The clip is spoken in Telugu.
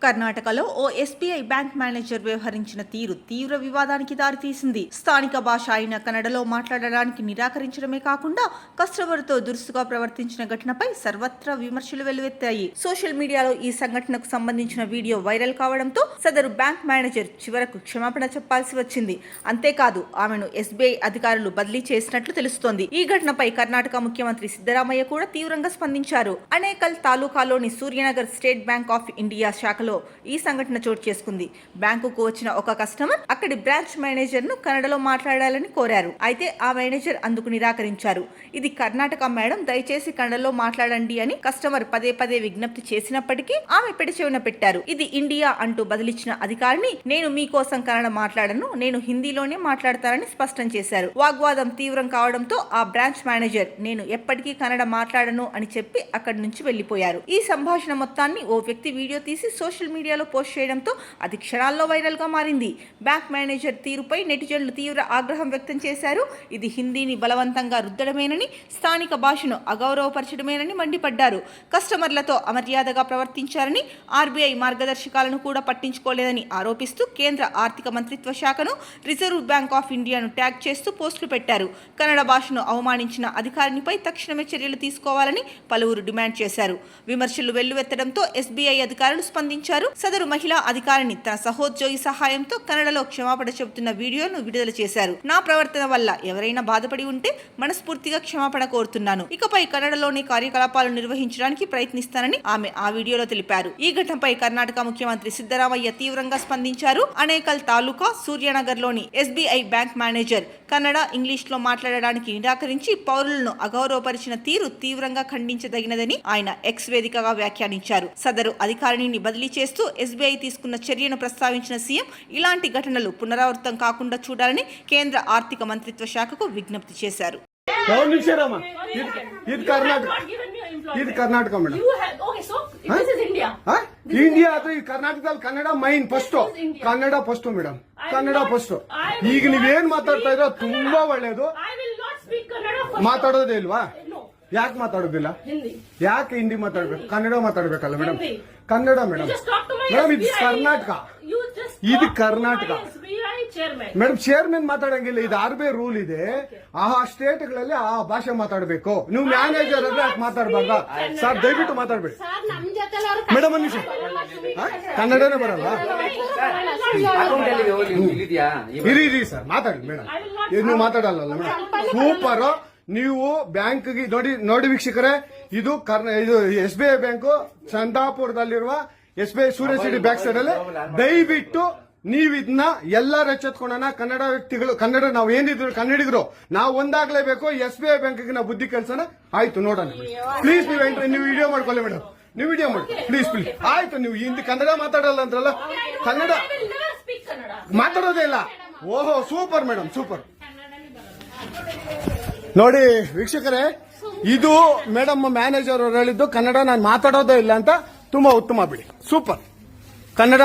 కర్ణాటకలో ఓ ఎస్బీఐ బ్యాంక్ మేనేజర్ వ్యవహరించిన తీరు తీవ్ర వివాదానికి దారితీసింది. స్థానిక భాష అయిన కన్నడలో మాట్లాడడానికి నిరాకరించడమే కాకుండా కస్టమర్తో దురుసుగా ప్రవర్తించిన ఘటనపై సర్వత్రా విమర్శలు వెల్లువెత్తాయి. సోషల్ మీడియాలో ఈ సంఘటనకు సంబంధించిన వీడియో వైరల్ కావడంతో సదరు బ్యాంక్ మేనేజర్ చివరకు క్షమాపణ చెప్పాల్సి వచ్చింది. అంతేకాదు ఆమెను ఎస్బీఐ అధికారులు బదిలీ చేసినట్లు తెలుస్తోంది. ఈ ఘటనపై కర్ణాటక ముఖ్యమంత్రి సిద్ధరామయ్య కూడా తీవ్రంగా స్పందించారు. అనేకల్ తాలూకాలోని Suryanagar state bank of India శాఖలో ఈ సంఘటన చోటు చేసుకుంది. బ్యాంకుకు వచ్చిన ఒక కస్టమర్ అక్కడి బ్రాంచ్ మేనేజర్ ను కన్నడలో మాట్లాడాలని కోరారు. అయితే ఆ మేనేజర్ అందుకు నిరాకరించారు. ఇది కర్ణాటక మేడం, దయచేసి కన్నడలో మాట్లాడండి అని కస్టమర్ పదే పదే విజ్ఞప్తి చేసినప్పటికీ ఆమె పెడచెవిన పెట్టారు. ఇది ఇండియా అంటూ బదిలిచ్చిన అధికారిని నేను మీకోసం కన్నడ మాట్లాడను, నేను హిందీలోనే మాట్లాడతానని స్పష్టం చేశారు. వాగ్వాదం తీవ్రం కావడంతో ఆ బ్రాంచ్ మేనేజర్ నేను ఎప్పటికీ కన్నడ మాట్లాడను అని చెప్పి అక్కడి నుంచి వెళ్లిపోయారు. ఈ సంభాషణ మొత్తాన్ని ఓ వ్యక్తి వీడియో తీసి సోషల్ మీడియాలో పోస్ట్ చేయడంతో అది క్షణాల్లో వైరల్ గా మారింది. బ్యాంక్ మేనేజర్ తీరుపై నెటిజన్లు తీవ్ర ఆగ్రహం వ్యక్తం చేశారు. ఇది హిందీని బలవంతంగా రుద్దడమేనని, స్థానిక భాషను అగౌరవపరచడమేనని మండిపడ్డారు. కస్టమర్లతో అమర్యాదగా ప్రవర్తించారని, ఆర్బీఐ మార్గదర్శకాలను కూడా పట్టించుకోలేదని ఆరోపిస్తూ కేంద్ర ఆర్థిక మంత్రిత్వ శాఖను, రిజర్వ్ బ్యాంక్ ఆఫ్ ఇండియాను ట్యాగ్ చేస్తూ పోస్టులు పెట్టారు. కన్నడ భాషను అవమానించిన అధికారినిపై తక్షణమే చర్యలు తీసుకోవాలని పలువురు డిమాండ్ చేశారు. విమర్శలు వెల్లువెత్తడంతో ఎస్బీఐ అధికారులు స్పందించారు. సదరు మహిళా అధికారిని తన సహోద్యోగి సహాయంతో కన్నడలో క్షమాపణ చెబుతున్న వీడియోను విడుదల చేశారు. నా ప్రవర్తన వల్ల ఎవరైనా బాధపడి ఉంటే మనస్ఫూర్తిగా క్షమాపణ కోరుతున్నాను. ఇకపై కన్నడలోని కార్యకలాపాలు నిర్వహించడానికి ప్రయత్నిస్తానని ఆమె ఆ వీడియోలో తెలిపారు. ఈ ఘటనపై కర్ణాటక ముఖ్యమంత్రి సిద్ధరామయ్య తీవ్రంగా స్పందించారు. అనేకల్ తాలూకా సూర్యనగర్ లోని SBI bank manager Kannada, English లో మాట్లాడడానికి నిరాకరించి పౌరులను అగౌరవపరిచిన తీరు తీవ్రంగా ఖండించదగినదని ఆయన ఎక్స్ వేదికగా వ్యాఖ్యానించారు. సదరు అధికారిని బదిలీ చేస్తూ ఎస్బీఐ తీసుకున్న చర్యను ప్రస్తావించిన సీఎం ఇలాంటి ఘటనలు పునరావృతం కాకుండా చూడాలని కేంద్ర ఆర్థిక మంత్రిత్వ శాఖకు విజ్ఞప్తి చేశారు. ಇಂಡಿಯಾ ಅಥವಾ ಈ ಕರ್ನಾಟಕದಲ್ಲಿ Kannada main first madam, Kannada first. ಈಗ ನೀವೇನ್ ಮಾತಾಡ್ತಾ ಇರೋ ತುಂಬಾ ಒಳ್ಳೇದು. ಮಾತಾಡೋದೇ ಇಲ್ವಾ? ಯಾಕೆ ಮಾತಾಡೋದಿಲ್ಲ? ಯಾಕೆ ಹಿಂದಿ ಮಾತಾಡ್ಬೇಕು? ಕನ್ನಡ ಮಾತಾಡ್ಬೇಕಲ್ಲ ಮೇಡಮ್. ಕನ್ನಡ ಮೇಡಮ್, ಮೇಡಮ್ ಇದು ಕರ್ನಾಟಕ, ಇದು ಕರ್ನಾಟಕ ಮೇಡಮ್. ಚೇರ್ಮನ್ ಮಾತಾಡಂಗಿಲ್ಲ, ಇದು ಆರ್ಬಿಐ ರೂಲ್ ಇದೆ. ಆ ಸ್ಟೇಟ್ಗಳಲ್ಲಿ ಆ ಭಾಷೆ ಮಾತಾಡಬೇಕು. ನೀವು ಮ್ಯಾನೇಜರ್ ಅಂದ್ರೆ ಯಾಕೆ ಮಾತಾಡಬಾರ್ದ ಸರ್? ದಯವಿಟ್ಟು ಮಾತಾಡ್ಬೇಡಿ ಮೇಡಮ್. ಒಂದು ನಿಮಿಷ, ಕನ್ನಡನೇ ಬರಲ್ಲ? ಇರಿ ಸರ್, ಮಾತಾಡಿ ಮೇಡಮ್. ನೀವು ಮಾತಾಡಲ್ಲ ಮೇಡಮ್. ಸೂಪರ್. ನೀವು ಬ್ಯಾಂಕ್ಗೆ ನೋಡಿ ವೀಕ್ಷಕರೇ, ಇದು ಎಸ್ಬಿಐ ಬ್ಯಾಂಕು ಚಂದಾಪುರದಲ್ಲಿರುವ ಎಸ್ಬಿಐ ಸೂರ್ಯ ಸಿಟಿ ಬ್ಯಾಕ್ ಸೈಡ್ ಅಲ್ಲಿ. ದಯವಿಟ್ಟು ನೀವು ಇದನ್ನ ಎಲ್ಲರೂ ಎಚ್ಚೆತ್ಕೊಳ್ಳೋಣ. ಕನ್ನಡ ವ್ಯಕ್ತಿಗಳು, ಕನ್ನಡ ನಾವು ಏನಿದ್ರು ಕನ್ನಡಿಗರು ನಾವು ಒಂದಾಗ್ಲೇಬೇಕು. ಎಸ್ಬಿಐ ಬ್ಯಾಂಕ್ಗೆ ನಾವು ಬುದ್ಧಿ ಕಲ್ಸೋಣ. ಆಯ್ತು, ನೋಡೋಣ ಪ್ಲೀಸ್. ನೀವು ವಿಡಿಯೋ ಮಾಡ್ಕೊಳ್ಳಿ ಮೇಡಮ್, ನೀವು ವಿಡಿಯೋ ಮಾಡಿ ಪ್ಲೀಸ್. ಆಯ್ತು, ನೀವು ಹಿಂದಿ ಕನ್ನಡ ಮಾತಾಡಲ್ಲ ಅಂದ್ರಲ್ಲ, ಕನ್ನಡ ಮಾತಾಡೋದೇ ಇಲ್ಲ. ಓಹೋ, ಸೂಪರ್ ಮೇಡಮ್, ಸೂಪರ್. ನೋಡಿ ವೀಕ್ಷಕರೇ, ಇದು ಮೇಡಮ್ ಮ್ಯಾನೇಜರ್ ಅವರು ಹೇಳಿದ್ದು ಕನ್ನಡ ನಾನು ಮಾತಾಡೋದೇ ಇಲ್ಲ ಅಂತ. ತುಂಬಾ ಉತ್ತಮ ಬಿಡಿ, ಸೂಪರ್. ಕನ್ನಡ